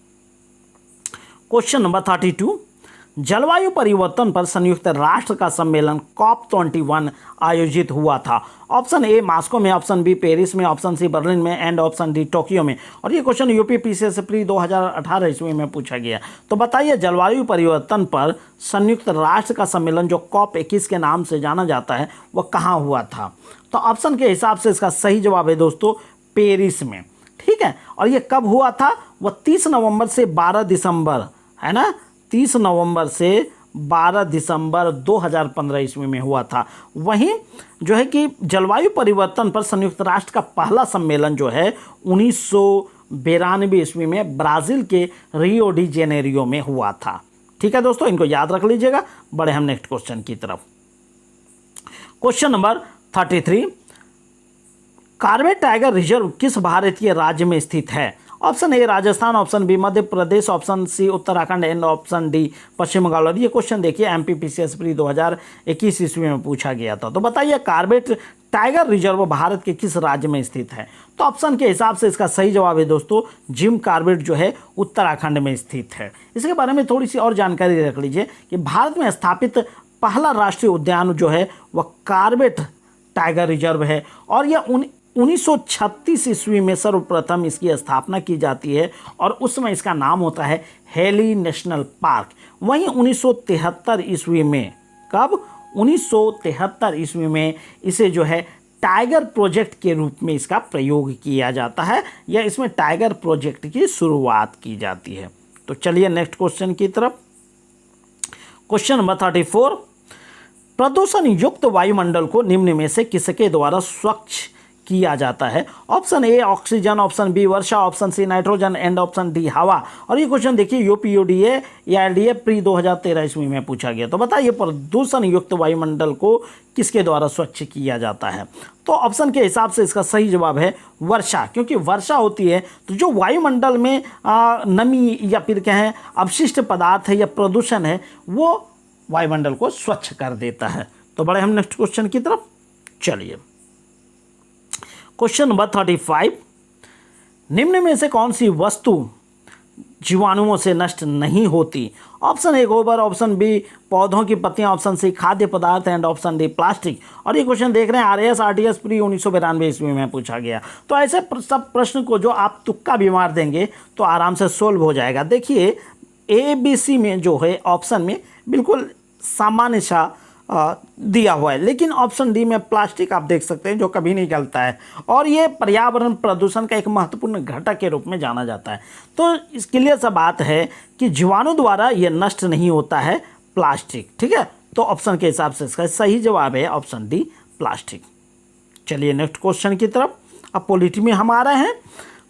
क्वेश्चन नंबर 32, जलवायु परिवर्तन पर संयुक्त राष्ट्र का सम्मेलन COP21 आयोजित हुआ था। ऑप्शन ए मास्को में, ऑप्शन बी पेरिस में, ऑप्शन सी बर्लिन में एंड ऑप्शन डी टोक्यो में। और ये क्वेश्चन UPPCS प्री 2018 ईस्वी में पूछा गया। तो बताइए जलवायु परिवर्तन पर संयुक्त राष्ट्र का सम्मेलन जो COP21 के नाम से जाना जाता है वह कहाँ हुआ था? तो ऑप्शन के हिसाब से इसका सही जवाब है दोस्तों पेरिस में, ठीक है। और ये कब हुआ था? वह 30 नवंबर से 12 दिसंबर, है ना, 30 नवंबर से 12 दिसंबर 2015 ईस्वी में हुआ था। वहीं जो है कि जलवायु परिवर्तन पर संयुक्त राष्ट्र का पहला सम्मेलन जो है 1992 ईस्वी में ब्राज़ील के रियो डी जेनेरियो में हुआ था, ठीक है दोस्तों, इनको याद रख लीजिएगा। बढ़े हम नेक्स्ट क्वेश्चन की तरफ। Question number 33, Corbett tiger reserve किस भारतीय राज्य में स्थित है? Option A Rajasthan, option B Madhya Pradesh, option C Uttarakhand and option D Paschim Bangal. और ये क्वेश्चन देखिए MPPCS प्री 2021 ईस्वी में पूछा गया था। तो बताइए कॉर्बेट टाइगर रिजर्व भारत के किस राज्य में स्थित है? तो ऑप्शन के हिसाब से इसका सही जवाब है दोस्तों जिम कॉर्बेट जो है उत्तराखंड में स्थित है। इसके बारे में थोड़ी सी और जानकारी रख लीजिए कि भारत में स्थापित पहला राष्ट्रीय उद्यान जो है वह कॉर्बेट टाइगर रिजर्व है। और यह 1936 ईस्वी में सर्वप्रथम इसकी स्थापना की जाती है और उस समय इसका नाम होता है हेली नेशनल पार्क। वहीं 1973 ईस्वी में, कब? 1973 ईस्वी में इसे जो है टाइगर प्रोजेक्ट के रूप में इसका प्रयोग किया जाता है या इसमें टाइगर प्रोजेक्ट की शुरुआत की जाती है। तो चलिए नेक्स्ट क्वेश्चन की तरफ। क्वेश्चन नंबर 34, प्रदूषण युक्त वायुमंडल को निम्न में से किसके द्वारा स्वच्छ किया जाता है? Option A oxygen, option B वर्षा, option C nitrogen and option D हवा। और ये क्वेश्चन देखिए UPODA या LDA प्री 2013 ईस्वी में पूछा गया। तो बताइए प्रदूषण युक्त वायुमंडल को किसके द्वारा स्वच्छ किया जाता है? तो ऑप्शन के हिसाब से इसका सही जवाब है वर्षा, क्योंकि वर्षा होती है तो जो वायुमंडल में नमी या फिर कहें अवशिष्ट पदार्थ है या प्रदूषण है वो वायुमंडल को स्वच्छ कर देता है। तो बढ़े हम नेक्स्ट क्वेश्चन की तरफ। चलिए क्वेश्चन नंबर 35, निम्न में से कौन सी वस्तु जीवाणुओं से नष्ट नहीं होती? ऑप्शन ए गोबर, ऑप्शन बी पौधों की पत्तियां, ऑप्शन सी खाद्य पदार्थ एंड ऑप्शन डी प्लास्टिक। और ये क्वेश्चन देख रहे हैं RAS RTS प्री 1992 ईस्वी में पूछा गया। तो ऐसे सब प्रश्न को जो आप तुक्का भी मार देंगे तो आराम से सोल्व हो जाएगा। देखिए ABC में जो है ऑप्शन में बिल्कुल सामान्य सा दिया हुआ है, लेकिन ऑप्शन डी में प्लास्टिक आप देख सकते हैं जो कभी नहीं गलता है और ये पर्यावरण प्रदूषण का एक महत्वपूर्ण घटक के रूप में जाना जाता है। तो इसके लिए सब बात है कि जीवाणु द्वारा ये नष्ट नहीं होता है प्लास्टिक, ठीक है। तो ऑप्शन के हिसाब से इसका सही जवाब है ऑप्शन डी प्लास्टिक। चलिए नेक्स्ट क्वेश्चन की तरफ। अब पॉलिटी में हम आ रहे हैं।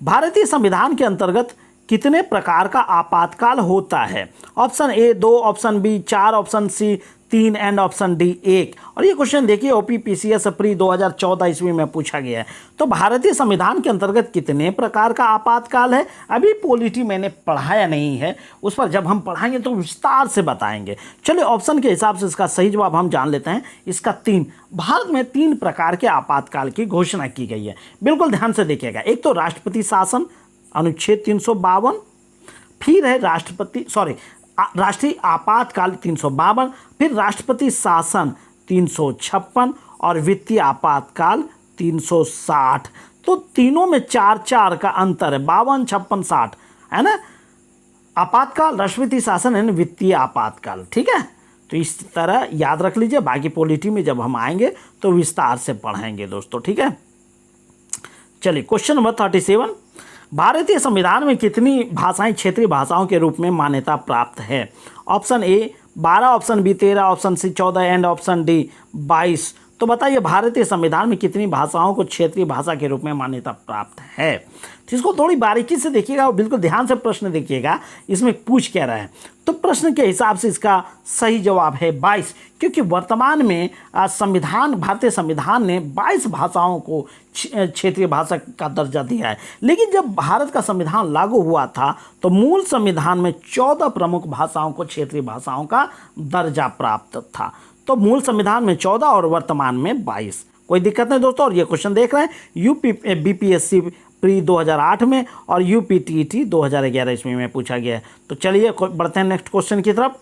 भारतीय संविधान के अंतर्गत कितने प्रकार का आपातकाल होता है? Option A 2, option B 4, option C 3 and option D 1। और ये क्वेश्चन देखिए OPPCS प्री 2014 ईस्वी में पूछा गया है। तो भारतीय संविधान के अंतर्गत कितने प्रकार का आपातकाल है? अभी पॉलिटी मैंने पढ़ाया नहीं है, उस पर जब हम पढ़ाएंगे तो विस्तार से बताएंगे। चलिए ऑप्शन के हिसाब से इसका सही जवाब हम जान लेते हैं। इसका 3, भारत में 3 प्रकार के आपातकाल की घोषणा की गई है। बिल्कुल ध्यान से देखिएगा। एक तो राष्ट्रपति शासन अनुच्छेद 352, फिर है राष्ट्रीय आपातकाल 352, फिर राष्ट्रपति शासन 356 और वित्तीय आपातकाल 360। तो तीनों में 4-4 का अंतर है, 52, 56, 60, है ना। आपातकाल, राष्ट्रपति शासन एंड वित्तीय आपातकाल, ठीक है। तो इस तरह याद रख लीजिए, बाकी पॉलिटी में जब हम आएंगे तो विस्तार से पढ़ेंगे दोस्तों, ठीक है। चलिए क्वेश्चन नंबर 37, भारतीय संविधान में कितनी भाषाएं क्षेत्रीय भाषाओं के रूप में मान्यता प्राप्त है? Option A 12, option B 13, option C 14 and option D 22। तो बताइए भारतीय संविधान में कितनी भाषाओं को क्षेत्रीय भाषा के रूप में मान्यता प्राप्त है। तो इसको थोड़ी बारीकी से देखिएगा और बिल्कुल ध्यान से प्रश्न देखिएगा इसमें पूछ क्या रहा है। तो प्रश्न के हिसाब से इसका सही जवाब है 22, क्योंकि वर्तमान में भारतीय संविधान ने 22 भाषाओं को क्षेत्रीय भाषा का दर्जा दिया है। लेकिन जब भारत का संविधान लागू हुआ था तो मूल संविधान में 14 प्रमुख भाषाओं को क्षेत्रीय भाषाओं का दर्जा प्राप्त था। तो मूल संविधान में 14 और वर्तमान में 22। कोई दिक्कत नहीं दोस्तों। और ये क्वेश्चन देख रहे हैं यूपी बीपीएससी प्री 2008 में और यूपीटीईटी 2011 ईस्वी में पूछा गया है। तो चलिए बढ़ते हैं नेक्स्ट क्वेश्चन की तरफ।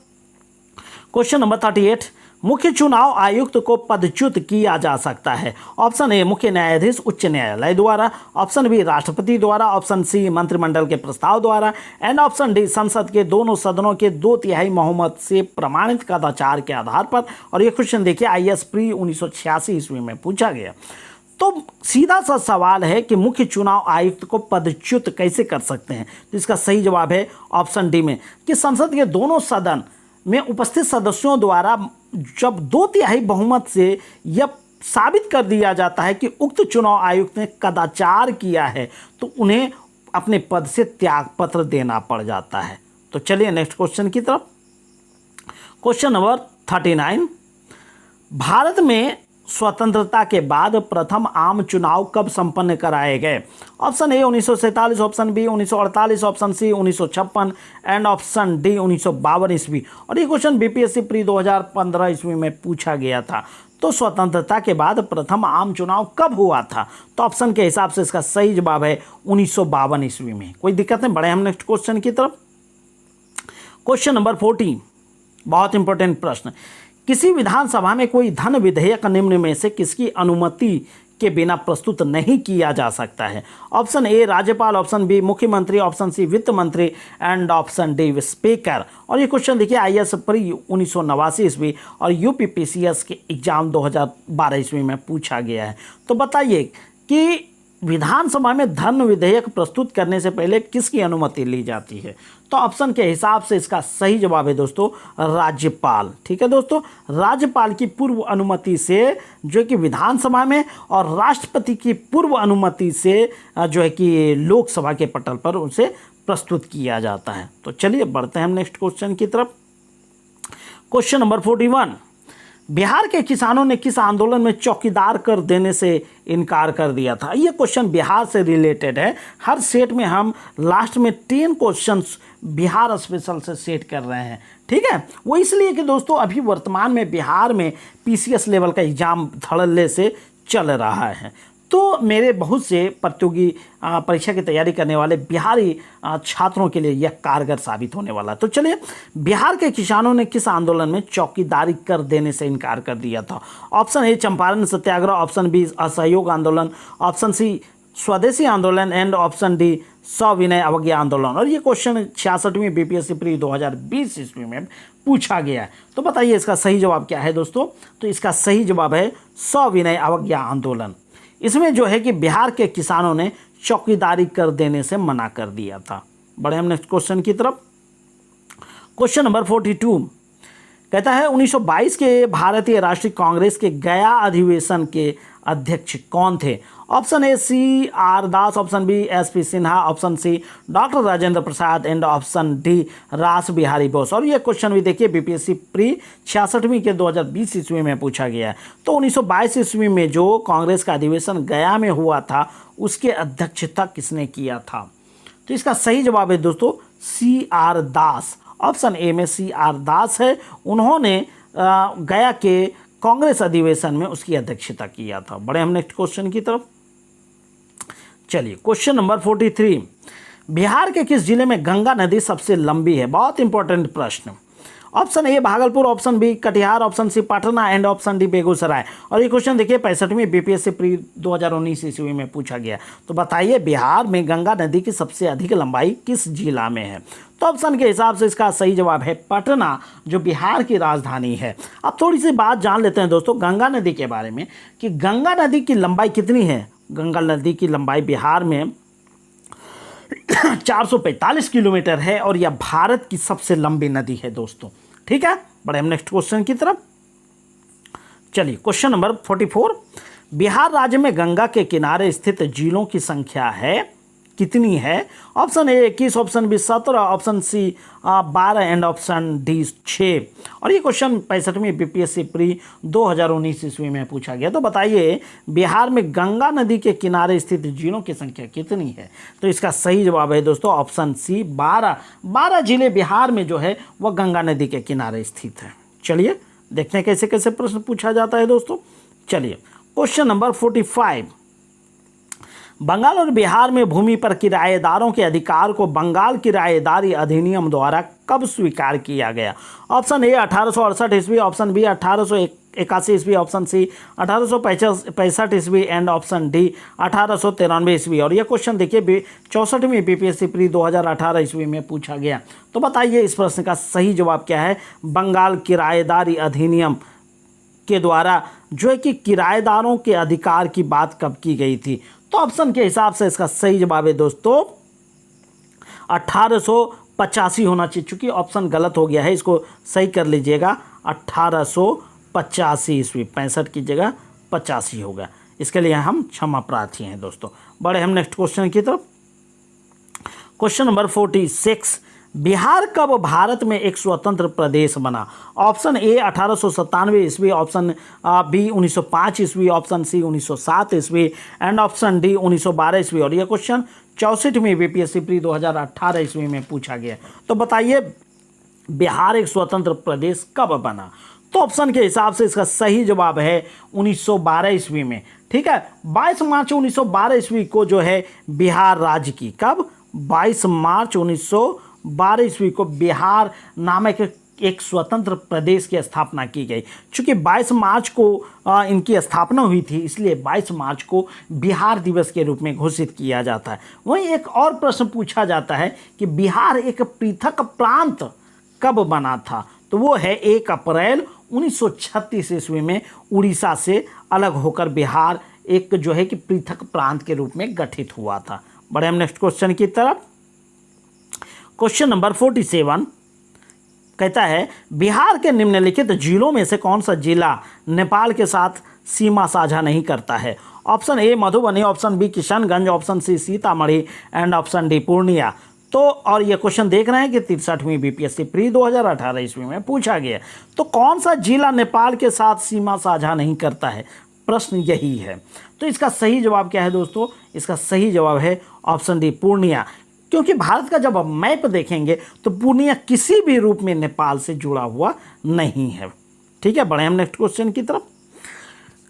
क्वेश्चन नंबर 38, मुख्य चुनाव आयुक्त को पदच्युत किया जा सकता है। ऑप्शन ए मुख्य न्यायाधीश उच्च न्यायालय द्वारा, ऑप्शन बी राष्ट्रपति द्वारा, ऑप्शन सी मंत्रिमंडल के प्रस्ताव द्वारा एंड ऑप्शन डी संसद के दोनों सदनों के 2/3 बहुमत से प्रमाणित कदाचार के आधार पर। और ये क्वेश्चन देखिए IAS प्री 1986 ईस्वी में पूछा गया। तो सीधा सा सवाल है कि मुख्य चुनाव आयुक्त को पदच्युत कैसे कर सकते हैं। तो इसका सही जवाब है ऑप्शन डी में कि संसद के दोनों सदन में उपस्थित सदस्यों द्वारा जब 2/3 बहुमत से यह साबित कर दिया जाता है कि उक्त चुनाव आयुक्त ने कदाचार किया है तो उन्हें अपने पद से त्यागपत्र देना पड़ जाता है। तो चलिए नेक्स्ट क्वेश्चन की तरफ। क्वेश्चन नंबर 39, भारत में स्वतंत्रता के बाद प्रथम आम चुनाव कब संपन्न कराए गए। Option A 1947, option B 1948, option C 1956 and option D 1952 ईस्वी। और ये क्वेश्चन बीपीएससी प्री 2015 ईस्वी में पूछा गया था। तो स्वतंत्रता के बाद प्रथम आम चुनाव कब हुआ था। तो ऑप्शन के हिसाब से इसका सही जवाब है 1952 ईस्वी में। कोई दिक्कत नहीं, बढ़े हम नेक्स्ट क्वेश्चन की तरफ। क्वेश्चन नंबर 40, बहुत इंपॉर्टेंट प्रश्न। किसी विधानसभा में कोई धन विधेयक निम्न में से किसकी अनुमति के बिना प्रस्तुत नहीं किया जा सकता है। ऑप्शन ए राज्यपाल, ऑप्शन बी मुख्यमंत्री, ऑप्शन सी वित्त मंत्री एंड ऑप्शन डी स्पीकर। और ये क्वेश्चन देखिए IAS प्री 1989 ईस्वी और यूपीपीसीएस के एग्जाम 2012 ईस्वी में पूछा गया है। तो बताइए कि विधानसभा में धन विधेयक प्रस्तुत करने से पहले किसकी अनुमति ली जाती है। तो ऑप्शन के हिसाब से इसका सही जवाब है दोस्तों राज्यपाल। ठीक है दोस्तों, राज्यपाल की पूर्व अनुमति से जो कि विधानसभा में और राष्ट्रपति की पूर्व अनुमति से जो है कि लोकसभा के पटल पर उसे प्रस्तुत किया जाता है। तो चलिए बढ़ते हैं हम नेक्स्ट क्वेश्चन की तरफ। क्वेश्चन नंबर 41, बिहार के किसानों ने किस आंदोलन में चौकीदार कर देने से इनकार कर दिया था। ये क्वेश्चन बिहार से रिलेटेड है। हर सेट में हम लास्ट में 10 क्वेश्चंस बिहार स्पेशल से सेट कर रहे हैं। ठीक है, वो इसलिए कि दोस्तों अभी वर्तमान में बिहार में PCS लेवल का एग्जाम धड़ल्ले से चल रहा है। तो मेरे बहुत से प्रतियोगी परीक्षा की तैयारी करने वाले बिहारी छात्रों के लिए यह कारगर साबित होने वाला है। तो चलिए, बिहार के किसानों ने किस आंदोलन में चौकीदारी कर देने से इनकार कर दिया था। Option A Champaran Satyagraha, option B असहयोग आंदोलन, ऑप्शन सी स्वदेशी आंदोलन एंड ऑप्शन डी सविनय अवज्ञा आंदोलन। और ये क्वेश्चन 66वीं बीपीएससी प्री 2020 ईस्वी में पूछा गया है। तो बताइए इसका सही जवाब क्या है दोस्तों। तो इसका सही जवाब है सविनय अवज्ञा आंदोलन। इसमें जो है कि बिहार के किसानों ने चौकीदारी कर देने से मना कर दिया था। बढ़े हम नेक्स्ट क्वेश्चन की तरफ। क्वेश्चन नंबर 42 कहता है 1922 के भारतीय राष्ट्रीय कांग्रेस के गया अधिवेशन के अध्यक्ष कौन थे। Option A CR Das, option B SP Sinha, option C doctor Rajendra Prasad and option D Ras Bihari Bose. और ये क्वेश्चन भी देखिए बीपीएससी प्री 66वीं के 2020 ईस्वी में पूछा गया है। तो 1922 ईस्वी में जो कांग्रेस का अधिवेशन गया में हुआ था उसके अध्यक्षता किसने किया था। तो इसका सही जवाब है दोस्तों CR दास। ऑप्शन ए में CR दास है। उन्होंने गया के कांग्रेस अधिवेशन में उसकी अध्यक्षता किया था। बढ़े हम नेक्स्ट क्वेश्चन की तरफ। चलिए क्वेश्चन नंबर 43, बिहार के किस जिले में गंगा नदी सबसे लंबी है। बहुत इंपॉर्टेंट प्रश्न। Option A Bhagalpur, option B Katihar, option C Patna and option D Begusarai. और ये क्वेश्चन देखिए 65वीं बीपीएससी प्री 2019 ईस्वी में पूछा गया। तो बताइए बिहार में गंगा नदी की सबसे अधिक लंबाई किस जिला में है। तो ऑप्शन के हिसाब से इसका सही जवाब है पटना, जो बिहार की राजधानी है। अब थोड़ी सी बात जान लेते हैं दोस्तों गंगा नदी के बारे में कि गंगा नदी की लंबाई कितनी है। गंगा नदी की लंबाई बिहार में 445 किलोमीटर है और यह भारत की सबसे लंबी नदी है दोस्तों। ठीक है, बढ़े हम नेक्स्ट क्वेश्चन की तरफ। चलिए क्वेश्चन नंबर 44, बिहार राज्य में गंगा के किनारे स्थित झीलों की संख्या है कितनी है? Option A 21, option B 17, option C 12 and option D 6। और ये क्वेश्चन 65वीं बीपीएससी प्री 2019 ईस्वी में पूछा गया। तो बताइए बिहार में गंगा नदी के किनारे स्थित झीलों की संख्या कितनी है? तो इसका सही जवाब है दोस्तों ऑप्शन सी 12 झीलें बिहार में जो है वह गंगा नदी के किनारे स्थित है। चलिए देखते हैं कैसे कैसे प्रश्न पूछा जाता है दोस्तों। चलिए क्वेश्चन नंबर 45, बंगाल और बिहार में भूमि पर किराएदारों के अधिकार को बंगाल किराएदारी अधिनियम द्वारा कब स्वीकार किया गया? ऑप्शन ए 1868 ईस्वी, ऑप्शन बी 1881 ईस्वी, ऑप्शन सी 1865 ईस्वी एंड ऑप्शन डी 1893 ईस्वी। और यह क्वेश्चन देखिए 64वीं बीपीएससी प्री 2018 ईस्वी में पूछा गया। तो बताइए इस प्रश्न का सही जवाब क्या है? बंगाल किराएदारी अधिनियम के द्वारा जो है कि किराएदारों के अधिकार की बात कब की गई थी? तो ऑप्शन के हिसाब से इसका सही जवाब है दोस्तों 1885 होना चाहिए, चूंकि ऑप्शन गलत हो गया है, इसको सही कर लीजिएगा। 1885 ईस्वी, 65 की जगह 85 होगा। इसके लिए हम क्षमा प्रार्थी हैं दोस्तों। बढ़े हम नेक्स्ट क्वेश्चन की तरफ। क्वेश्चन नंबर 46, बिहार कब भारत में एक स्वतंत्र प्रदेश बना? ऑप्शन ए 1897 ईस्वी, ऑप्शन बी 1905 ईस्वी, ऑप्शन सी 1907 ईस्वी एंड ऑप्शन डी 1912 ईस्वी। और यह क्वेश्चन 64वीं बीपीएससी प्री 2018 ईस्वी में पूछा गया। तो बताइए बिहार एक स्वतंत्र प्रदेश कब बना? तो ऑप्शन के हिसाब से इसका सही जवाब है 1912 ईस्वी में। ठीक है, 22 मार्च 1912 ईस्वी को जो है बिहार राज्य की, कब? 22 मार्च 1912 ईस्वी को बिहार नामक एक स्वतंत्र प्रदेश की स्थापना की गई। चूंकि 22 मार्च को इनकी स्थापना हुई थी, इसलिए 22 मार्च को बिहार दिवस के रूप में घोषित किया जाता है। वहीं एक और प्रश्न पूछा जाता है कि बिहार एक पृथक प्रांत कब बना था? तो वो है 1 अप्रैल 1936 ईस्वी में उड़ीसा से अलग होकर बिहार एक जो है कि पृथक प्रांत के रूप में गठित हुआ था। बढ़े हम नेक्स्ट क्वेश्चन की तरफ। क्वेश्चन नंबर 47 कहता है बिहार के निम्नलिखित जिलों में से कौन सा जिला नेपाल के साथ सीमा साझा नहीं करता है? Option A Madhubani, option B Kishanganj, option C Sitamarhi and option D Purnia. तो और ये क्वेश्चन देख रहे हैं कि 63वीं बीपीएससी प्री 2018 ईस्वी में पूछा गया। तो कौन सा जिला नेपाल के साथ सीमा साझा नहीं करता है? प्रश्न यही है। तो इसका सही जवाब क्या है दोस्तों? इसका सही जवाब है ऑप्शन डी पूर्णिया। क्योंकि भारत का जब आप मैप देखेंगे तो पूर्णिया किसी भी रूप में नेपाल से जुड़ा हुआ नहीं है। ठीक है, बढ़े हम नेक्स्ट क्वेश्चन की तरफ।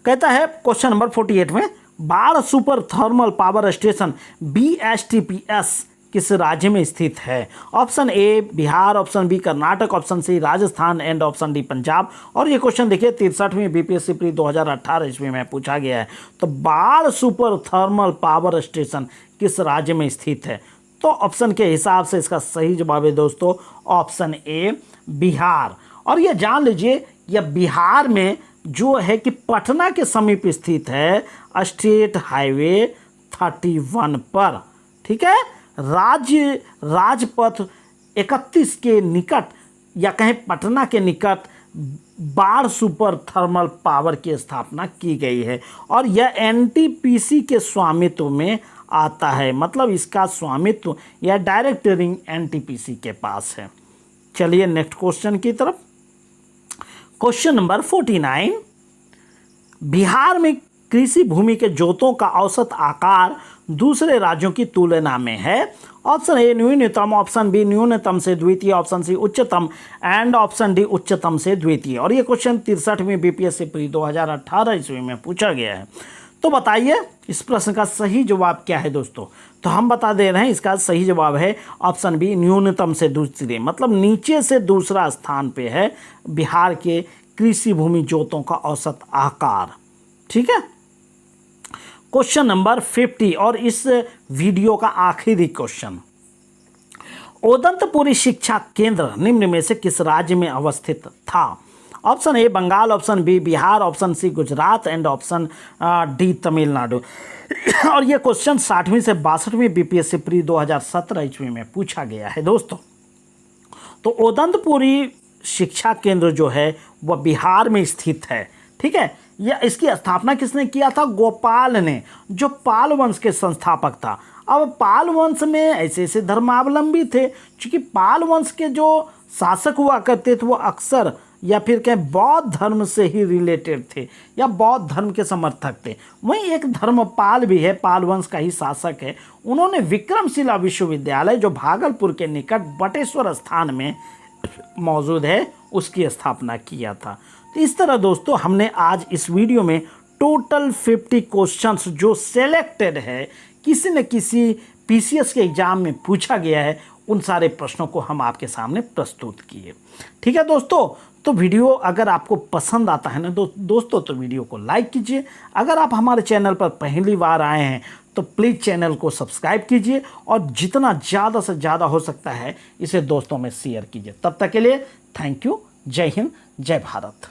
कहता है क्वेश्चन नंबर 48 में Barh super thermal power station BSTPS किस राज्य में स्थित है? Option A Bihar, option B Karnataka, option C Rajasthan and option D Punjab. और ये क्वेश्चन देखिए 63वीं बीपीएससी प्री 2018 ईस्वी में पूछा गया है। तो बाढ़ सुपर थर्मल पावर स्टेशन किस राज्य में स्थित है? तो ऑप्शन के हिसाब से इसका सही जवाब है दोस्तों ऑप्शन ए बिहार। और ये जान लीजिए यह बिहार में जो है कि पटना के समीप स्थित है, स्टेट हाईवे 31 पर। ठीक है, राजपथ 31 के निकट या कहें पटना के निकट बाढ़ सुपर थर्मल पावर की स्थापना की गई है। और यह NTPC के स्वामित्व में आता है, मतलब इसका स्वामित्व या डायरेक्ट लिंक NTPC के पास है। चलिए नेक्स्ट क्वेश्चन की तरफ। क्वेश्चन नंबर 49, बिहार में कृषि भूमि के जोतों का औसत आकार दूसरे राज्यों की तुलना में है। ऑप्शन ए न्यूनतम, ऑप्शन बी न्यूनतम से द्वितीय, ऑप्शन सी उच्चतम एंड ऑप्शन डी उच्चतम से द्वितीय। और ये क्वेश्चन 63वीं बीपीएससी प्री 2018 ईस्वी में पूछा गया है। तो बताइए इस प्रश्न का सही जवाब क्या है दोस्तों? तो हम बता दे रहे हैं इसका सही जवाब है ऑप्शन बी न्यूनतम से दूसरे, मतलब नीचे से दूसरा स्थान पे है बिहार के कृषि भूमि जोतों का औसत आकार। ठीक है, क्वेश्चन नंबर 50 और इस वीडियो का आखिरी क्वेश्चन, उदंतपुरी शिक्षा केंद्र निम्न में से किस राज्य में अवस्थित था? Option A Bengal, option B Bihar, option C Gujarat and option D Tamil Nadu. और यह क्वेश्चन 60वीं से 62वीं बीपीएससी प्री 2017 ईस्वी में पूछा गया है दोस्तों। तो उदंतपुरी शिक्षा केंद्र जो है वह बिहार में स्थित है। ठीक है। या इसकी स्थापना किसने किया था? गोपाल ने, जो पाल वंश के संस्थापक था। अब पाल वंश में ऐसे ऐसे धर्मावलंबी थे, क्योंकि पाल वंश के जो शासक हुआ करते थे वो अक्सर या फिर कहें बौद्ध धर्म से ही रिलेटेड थे या बौद्ध धर्म के समर्थक थे। वहीं एक धर्मपाल भी है, पाल वंश का ही शासक है। उन्होंने विक्रमशिला विश्वविद्यालय जो भागलपुर के निकट बटेश्वर स्थान में मौजूद है उसकी स्थापना किया था। तो इस तरह दोस्तों हमने आज इस वीडियो में टोटल 50 क्वेश्चंस जो सेलेक्टेड है, किसी न किसी पीसीएस के एग्जाम में पूछा गया है, उन सारे प्रश्नों को हम आपके सामने प्रस्तुत किए। ठीक है दोस्तों, तो वीडियो अगर आपको पसंद आता है ना दोस्तों तो वीडियो को लाइक कीजिए। अगर आप हमारे चैनल पर पहली बार आए हैं तो प्लीज़ चैनल को सब्सक्राइब कीजिए और जितना ज़्यादा से ज़्यादा हो सकता है इसे दोस्तों में शेयर कीजिए। तब तक के लिए थैंक यू। जय हिंद, जय भारत।